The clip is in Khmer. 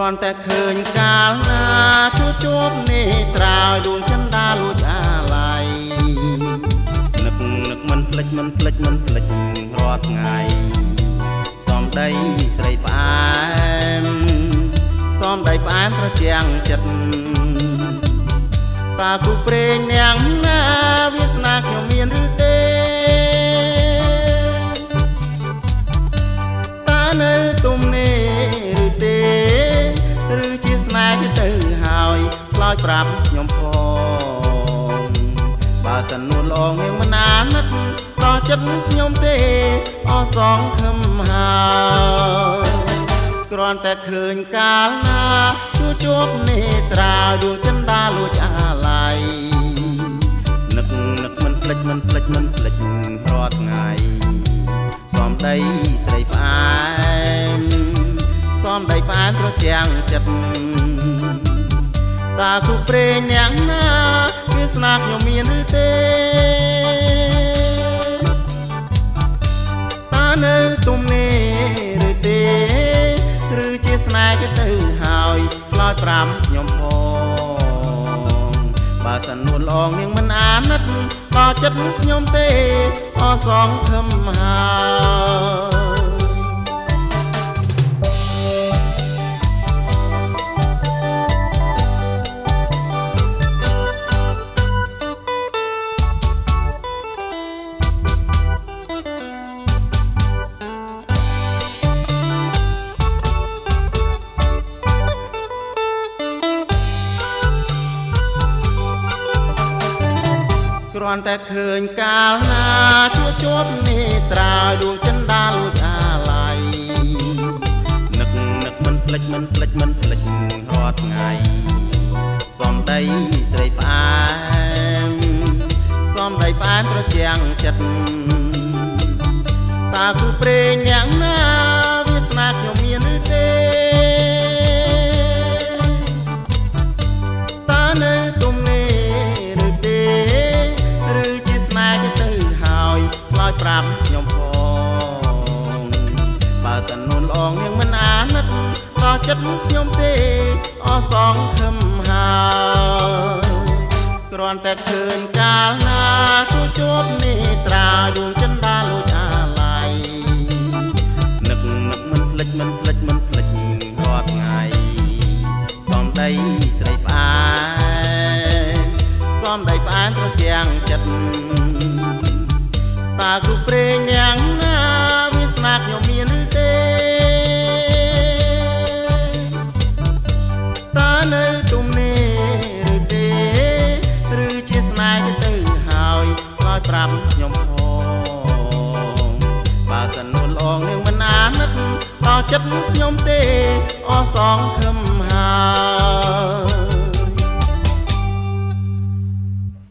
រាន់តែឃើញកាលណាជួបនេះត្រាវដួងចន្ទាលួចអាឡ័យនឹកមិនភ្លេចរាល់ថ្ងៃសំដីស្រីផ្អែមសំដីផ្អែមត្រជាក់ចិត្តតើគូព្រេងនាងណាវាសនាខ្ញុំមានឬទេតើនៅទុំនេះឬទេឬជាស្នេហ៍ទៅហើយខ្លោចប្រាប់ខ្ញុំផងបើសិននួនល្អងៀងមិនអាណិតដល់ចិត្តខ្ញុំទេអសងខឹមហើយគ្រាន់តែឃើញកាលណាជួបនេះត្រាវដួងចន្ទាលួចអាឡ័យនឹកមិនភ្លេចរាល់ថ្ងៃសំដីស្រីផ្អែមសំដីផ្អែមត្រជាក់ចិត្តតើគូព្រេងនាងណាវាស្នាខ្ញុំមានឬទេតើនៅទុំនេះឬទេឬជាស្នេហ៍ទៅហើយឆ្លើយប្រាប់ខ្ញុំផងបើសិននួនល្អងនាងមិនអាណិតដល់ចិត្តខ្ញុំទេអសងខឹមហើយគ្រាន់តែឃើញកាលណាជួបនេះត្រាវដួងចន្ទាលួចអាឡ័យនឹកមិនភ្លេចរាល់ថ្ងៃសំដីស្រីផ្អែមសំដីផ្អែមត្រជាក់ចិត្តតើគូព្រេងនាងណាវាស្នាខ្ញុំមានឬទេតើនៅទុំនេះប្រាប់ខ្ញុំផងបើសិននួនល្អងនាងមិនអាណិតដល់ចិត្តខ្ញុំទេអសងខឹមហើយគ្រាន់តែឃើញកាលណាជួបនេះត្រាវដួងចន្ទាលួចអាឡ័យនឹកមិនភ្លេចរាល់ថ្ងៃសំដីស្រីផ្អែមសំដីផ្អែមត្រជាក់ចិត្តតើគូព្រេងនាងណាវាស្នាខ្ញុំមានឬទេតើនៅទុំនេះឬទេឬជាស្នេហ៍ទៅហើយខ្លោចប្រាប់ខ្ញុំផងបើសិននួនល្អងនាងមិនអាណិតដល់ចិត្តខ្ញុំទេអសងខឹមហើយ